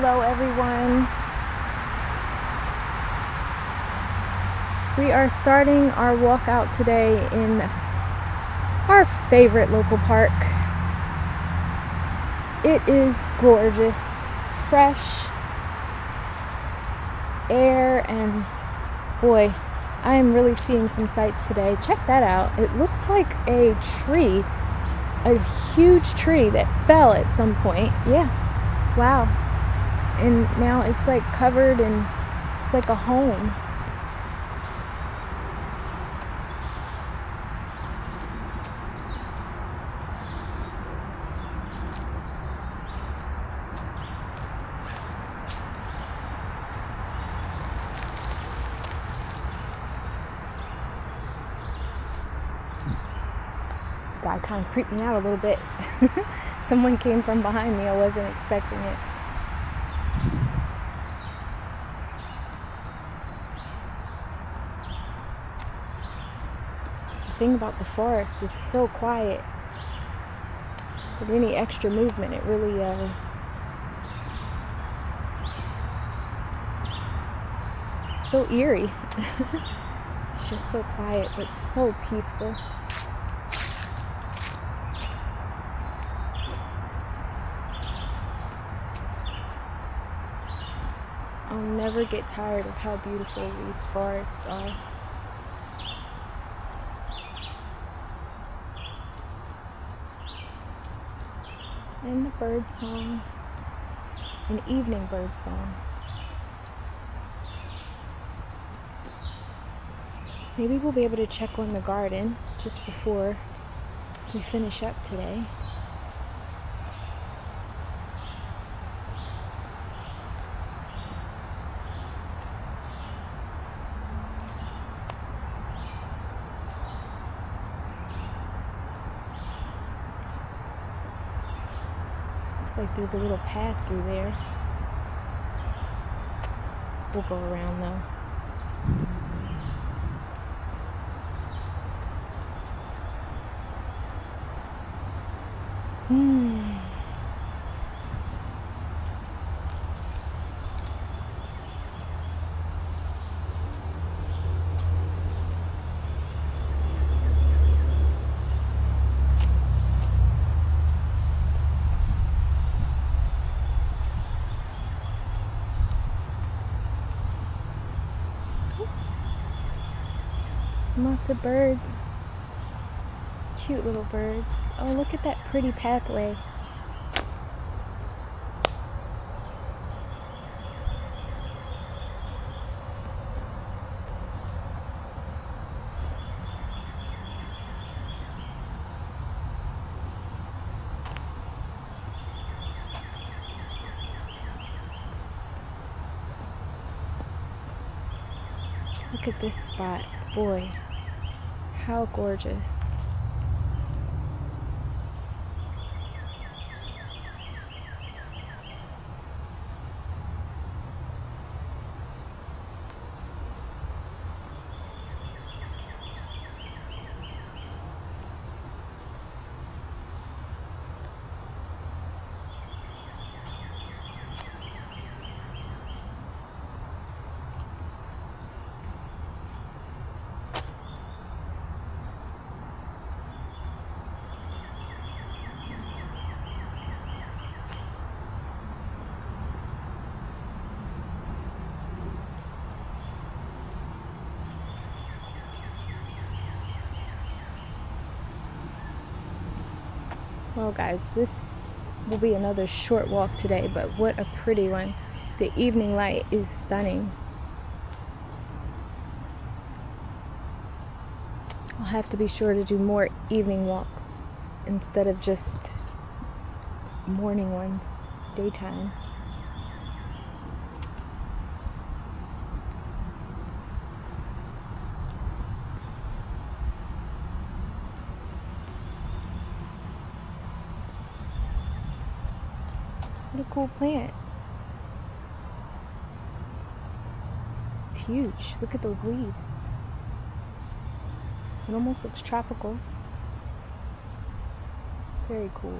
Hello everyone. We are starting our walk out today in our favorite local park. It is gorgeous, fresh air, and boy, I am really seeing some sights today. Check that out. It looks like a tree, a huge tree that fell at some point. Yeah, wow. And now it's like covered and it's like a home. Guy kind of creeped me out a little bit. Someone came from behind me. I wasn't expecting it. It's the thing about the forest, it's so quiet. With any extra movement, it really so eerie. It's just so quiet, but so peaceful. I'll never get tired of how beautiful these forests are. And the bird song, an evening bird song. Maybe we'll be able to check on the garden just before we finish up today. Looks like there's a little path through there. We'll go around though. Lots of birds. Cute little birds. Oh, look at that pretty pathway. Look at this spot. Boy, how gorgeous. Well guys, this will be another short walk today, but what a pretty one. The evening light is stunning. I'll have to be sure to do more evening walks instead of just morning ones, daytime. What a cool plant. It's huge. Look at those leaves. It almost looks tropical. Very cool.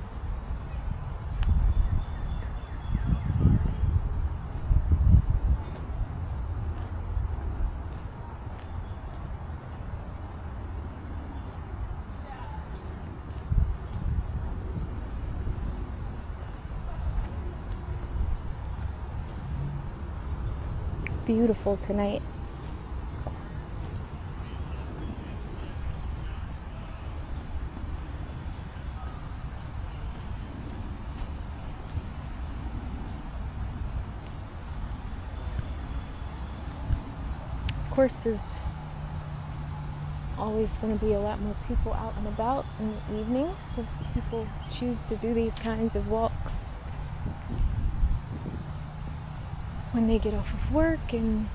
beautiful tonight. Of course, there's always going to be a lot more people out and about in the evenings since people choose to do these kinds of walks when they get off of work. And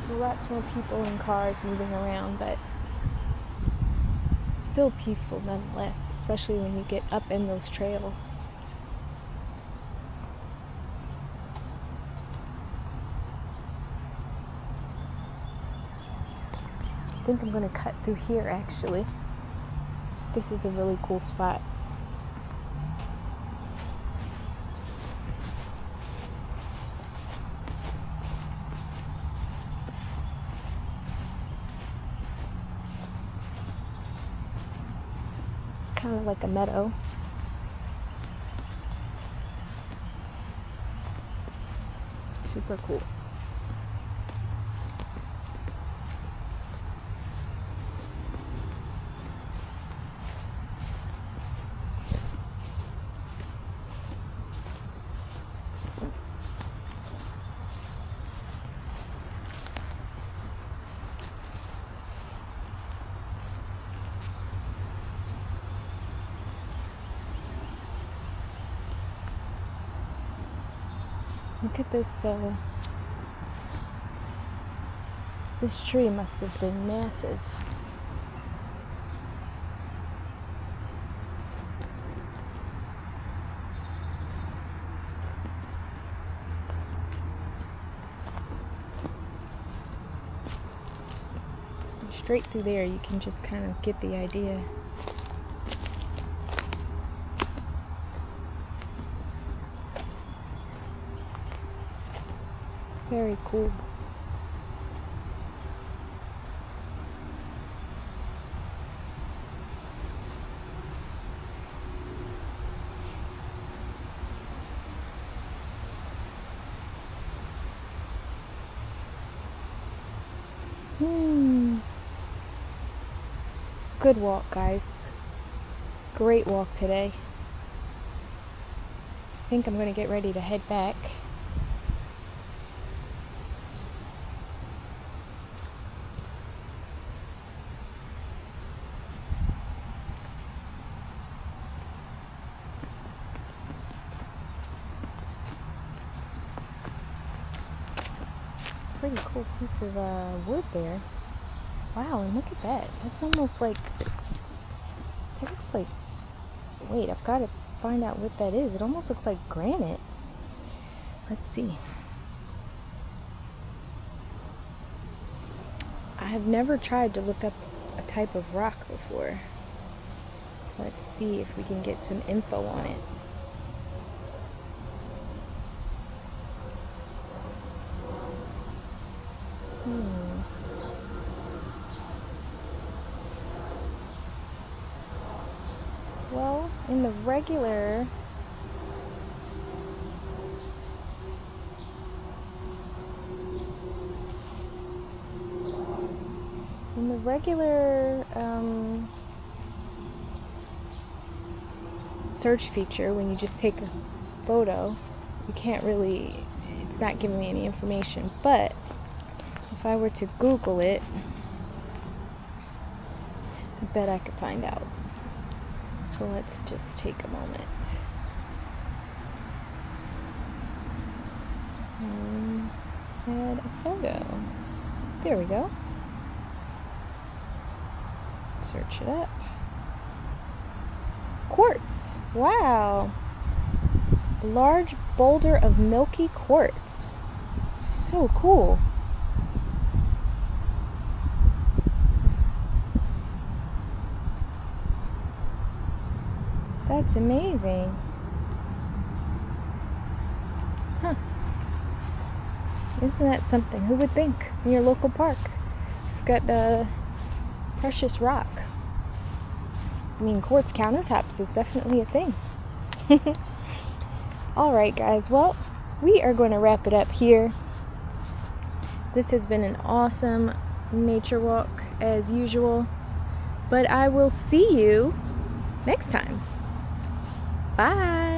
so lots more people and cars moving around, but still peaceful nonetheless, especially when you get up in those trails. I think I'm going to cut through here actually. This is a really cool spot. Kind of like a meadow. Super cool. Look at this, this tree must have been massive. Straight through there, you can just kind of get the idea. Very cool. Good walk, guys. Great walk today. I think I'm going to get ready to head back. Pretty cool piece of wood there. Wow, and look at that. That's almost like, that looks like, wait, I've got to find out what that is. It almost looks like granite. Let's see. I have never tried to look up a type of rock before. Let's see if we can get some info on it. Well, in the regular search feature, when you just take a photo, you can't really, it's not giving me any information. But if I were to Google it, I bet I could find out. So let's just take a moment. Add a photo. There we go. Search it up. Quartz. Wow. A large boulder of milky quartz. So cool. That's amazing. Huh. Isn't that something? Who would think in your local park you've got precious rock? I mean, quartz countertops is definitely a thing. Alright guys, well, we are going to wrap it up here. This has been an awesome nature walk as usual, but I will see you next time. Bye!